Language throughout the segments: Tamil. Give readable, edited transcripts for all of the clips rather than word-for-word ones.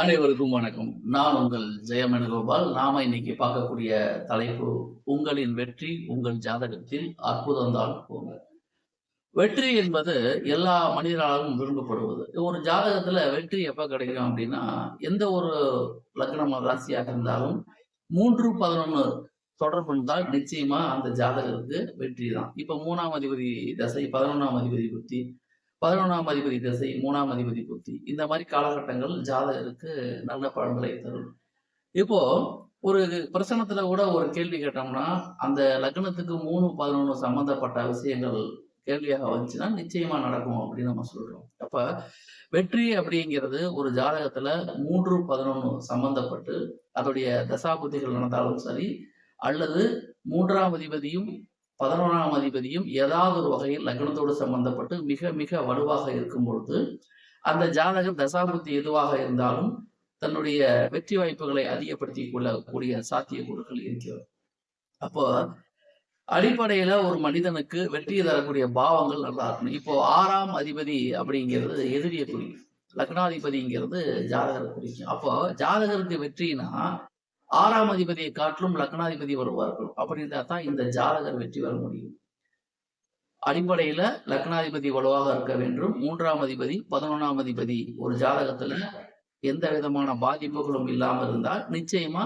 அனைவருக்கும் வணக்கம். நான் உங்கள் ஜெயமேனுகோபால். நாம இன்னைக்கு பார்க்கக்கூடிய தலைப்பு, உங்களின் வெற்றி உங்கள் ஜாதகத்தில் அற்புதம்தான் போங்க. வெற்றி என்பது எல்லா மனிதராலும் விரும்பப்படுவது. ஒரு ஜாதகத்துல வெற்றி எப்ப கிடைக்கும் அப்படின்னா, எந்த ஒரு லக்னம் ராசியாக இருந்தாலும் 3, 11 தொடர்பு இருந்தால் நிச்சயமா அந்த ஜாதகருக்கு வெற்றி தான். இப்ப 3ஆம் அதிபதி தசை, 11ஆம் அதிபதி புத்தி, 11ஆம் அதிபதி திசை, 3ஆம் அதிபதி புத்தி, இந்த மாதிரி காலகட்டங்கள் ஜாதகருக்கு நல்ல பலன்களை தரும். இப்போ ஒரு பிரசனத்துல கூட ஒரு கேள்வி கேட்டோம்னா, அந்த லக்னத்துக்கு 3, 11 சம்பந்தப்பட்ட விஷயங்கள் கேள்வியாக வந்துச்சுன்னா நிச்சயமா நடக்கும் அப்படின்னு நம்ம சொல்றோம். அப்ப வெற்றி அப்படிங்கிறது ஒரு ஜாதகத்துல 3, 11 சம்பந்தப்பட்டு அதோடைய தசாபுத்திகள் நடந்தாலும் சரி, அல்லது 3ஆம் அதிபதியும் 11ஆம் அதிபதியும் ஏதாவது ஒரு வகையில் லக்னத்தோடு சம்பந்தப்பட்டு மிக மிக வலுவாக இருக்கும் பொழுது, அந்த ஜாதகர் தசாபுத்தி எதுவாக இருந்தாலும் தன்னுடைய வெற்றி வாய்ப்புகளை அதிகப்படுத்திக் கொள்ளக்கூடிய சாத்தியக்கூறுகள் இருக்கிறது. அப்போ அடிப்படையில ஒரு மனிதனுக்கு வெற்றியை தரக்கூடிய பாவங்கள் நல்லா இருக்கணும். இப்போ 6ஆம் அதிபதி அப்படிங்கிறது எதிரியை குறிக்கும், லக்னாதிபதிங்கிறது ஜாதகரை குறிக்கும். அப்போ ஜாதகருக்கு வெற்றினா 6ஆம் அதிபதியை காட்டிலும் லக்னாதிபதி வலுவா இருக்கணும். அப்படி இருந்தா தான் இந்த ஜாதகர் வெற்றி பெற முடியும். அடிப்படையில லக்னாதிபதி வலுவாக இருக்க வேண்டும். 3ஆம் அதிபதி 11ஆம் அதிபதி ஒரு ஜாதகத்துல எந்த விதமான பாதிப்புகளும் இல்லாமல் இருந்தால் நிச்சயமா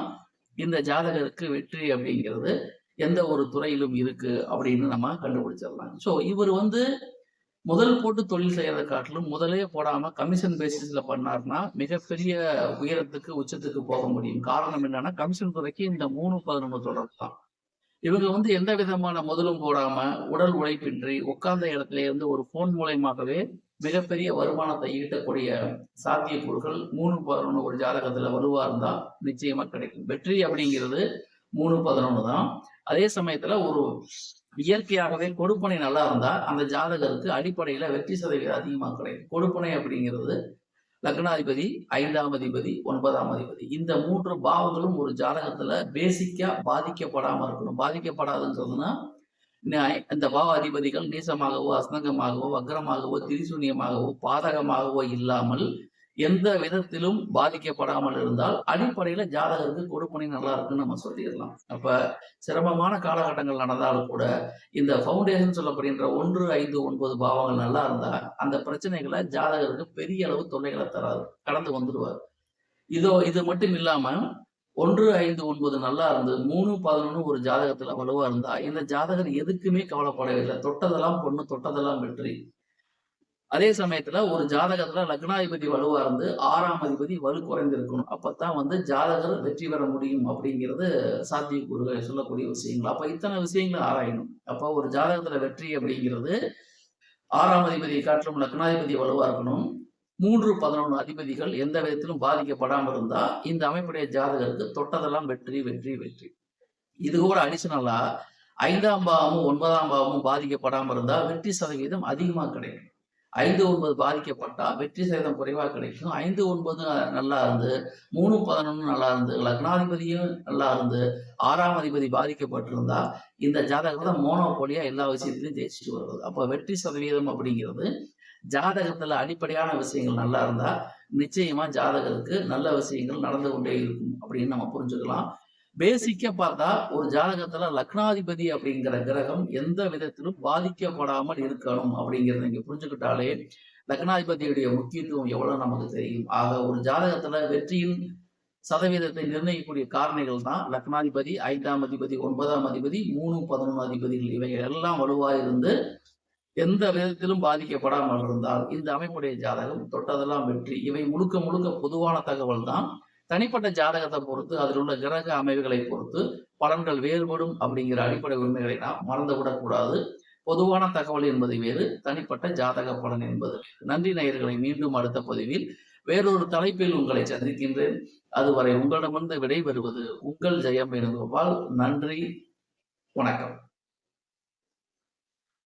இந்த ஜாதகருக்கு வெற்றி அப்படிங்கிறது எந்த ஒரு துறையிலும் இருக்கு அப்படின்னு நம்ம கண்டுபிடிச்சிடலாம். ஸோ இவர் முதல் போட்டு தொழில் செய்யறதை காட்டிலும் முதலே போடாம கமிஷன் பேசிஸ்ல பண்ணார்னா மிகப்பெரிய உயரத்துக்கு உச்சத்துக்கு போக முடியும். காரணம் என்னன்னா, கமிஷன் துறைக்கு இந்த 3, 11 தொடர்பு தான். இவங்க எந்த விதமான முதலும் போடாம உடல் உழைப்பின்றி உட்கார்ந்த இடத்துல இருந்து ஒரு போன் மூலயமாகவே மிகப்பெரிய வருமானத்தை ஈட்டக்கூடிய சாத்தியக்கூறுகள் 3, 11 ஒரு ஜாதகத்துல வலுவா இருந்தா நிச்சயமா கிடைக்கும். வெற்றி அப்படிங்கிறது 3, 11 தான். அதே சமயத்துல ஒரு இயற்கையாகவே கொடுப்பனை நல்லா இருந்தா அந்த ஜாதகருக்கு அடிப்படையில வெற்றி சதவீதம் அதிகமாக கிடைக்கும். கொடுப்பனை அப்படிங்கிறது லக்னாதிபதி, 5ஆம் அதிபதி, 9ஆம் அதிபதி, இந்த 3 பாவங்களும் ஒரு ஜாதகத்துல பேசிக்கா பாதிக்கப்படாம இருக்கணும். பாதிக்கப்படாதுன்னு சொன்னா, இந்த பாவ அதிபதிகள் நீசமாகவோ, அஸ்தங்கமாகவோ, வக்ரமாகவோ, திரிசூன்யமாகவோ, பாதகமாகவோ இல்லாமல் எந்த விதத்திலும் பாதிக்கப்படாமல் இருந்தால் அடிப்படையில ஜாதகருக்கு கொடுப்பனை நல்லா இருக்குன்னு நம்ம சொல்லிடலாம். அப்ப சிரமமான காலகட்டங்கள் நடந்தாலும் கூட இந்த ஃபவுண்டேஷன் சொல்லப்படுகின்ற 1, 5, 9 பாவங்கள் நல்லா இருந்தா அந்த பிரச்சனைகளை ஜாதகருக்கு பெரிய அளவு தொல்லைகளை தராது, கடந்து வந்துடுவார். இது மட்டும் இல்லாம 1, 5, 9 நல்லா இருந்து 3, 11 ஒரு ஜாதகத்துல வலுவா இருந்தா இந்த ஜாதகர் எதுக்குமே கவலைப்படவில்லை. தொட்டதெல்லாம் பொண்ணு, தொட்டதெல்லாம் வெற்றி. அதே சமயத்துல ஒரு ஜாதகத்துல லக்னாதிபதி வலுவா இருந்து 6ஆம் அதிபதி வலு குறைந்திருக்கணும். அப்பதான் ஜாதகர் வெற்றி பெற முடியும் அப்படிங்கிறது சாத்தியக்கூறுகள் சொல்லக்கூடிய விஷயங்கள். அப்ப இத்தனை விஷயங்களை ஆராயணும். அப்ப ஒரு ஜாதகத்துல வெற்றி அப்படிங்கிறது 6ஆம் அதிபதியை காட்டிலும் லக்னாதிபதி வலுவா இருக்கணும். 3, 11 அதிபதிகள் எந்த விதத்திலும் பாதிக்கப்படாமல் இருந்தா இந்த அமைப்புடைய ஜாதகருக்கு தொட்டதெல்லாம் வெற்றி வெற்றி வெற்றி. இது கூட அடிஷனலா 5ஆம் பாவமும் 9ஆம் பாவமும் பாதிக்கப்படாமல் இருந்தா வெற்றி சதவீதம் அதிகமாக கிடைக்கும். 5, 9 பாதிக்கப்பட்டா வெற்றி சதவீதம் குறைவாக கிடைக்கும். 5, 9 நல்லா இருந்து 3, 11 நல்லா இருந்து லக்னாதிபதியும் நல்லா இருந்து 6ஆம் அதிபதி பாதிக்கப்பட்டிருந்தா இந்த ஜாதகத்துல மோனோபோலியா எல்லா விஷயத்திலையும் ஜெயிச்சுட்டு வருவது. அப்ப வெற்றி சதவீதம் அப்படிங்கிறது ஜாதகத்துல அடிப்படையான விஷயங்கள் நல்லா இருந்தா நிச்சயமா ஜாதகருக்கு நல்ல விஷயங்கள் நடந்து கொண்டே இருக்கும் அப்படின்னு நம்ம புரிஞ்சுக்கலாம். பேசிக்கா பார்த்தா ஒரு ஜாதகத்துல லக்னாதிபதி அப்படிங்கிற கிரகம் எந்த விதத்திலும் பாதிக்கப்படாமல் இருக்கணும் அப்படிங்கிறத நீங்க புரிஞ்சுக்கிட்டாலே லக்னாதிபதியுடைய முக்கியத்துவம் எவ்வளவு நமக்கு தெரியும். ஆக ஒரு ஜாதகத்துல வெற்றியின் சதவீதத்தை நிர்ணயிக்கக்கூடிய காரணிகள் தான் லக்னாதிபதி, 5ஆம் அதிபதி, 9ஆம் அதிபதி, 3, 11 அதிபதிகள், இவைகள் எல்லாம் வலுவாக இருந்து எந்த விதத்திலும் பாதிக்கப்படாமல் இருந்தால் இந்த அமைப்புடைய ஜாதகம் தொட்டதெல்லாம் வெற்றி. இவை முழுக்க முழுக்க பொதுவான தகவல் தான். தனிப்பட்ட ஜாதகத்தை பொறுத்து அதில் உள்ள கிரக அமைவுகளை பொறுத்து பலன்கள் வேறுபடும் அப்படிங்கிற அடிப்படை உண்மைகளை நாம் மறந்துவிடக்கூடாது. பொதுவான தகவல் என்பது வேறு, தனிப்பட்ட ஜாதக பலன் என்பது. நன்றி நேயர்களை, மீண்டும் அடுத்த பதிவில் வேறொரு தலைப்பில் உங்களை சந்திக்கின்றேன். அதுவரை உங்களிடமிருந்து விடைபெறுவது உங்கள் ஜெயம் வேணுகோபால். நன்றி, வணக்கம்.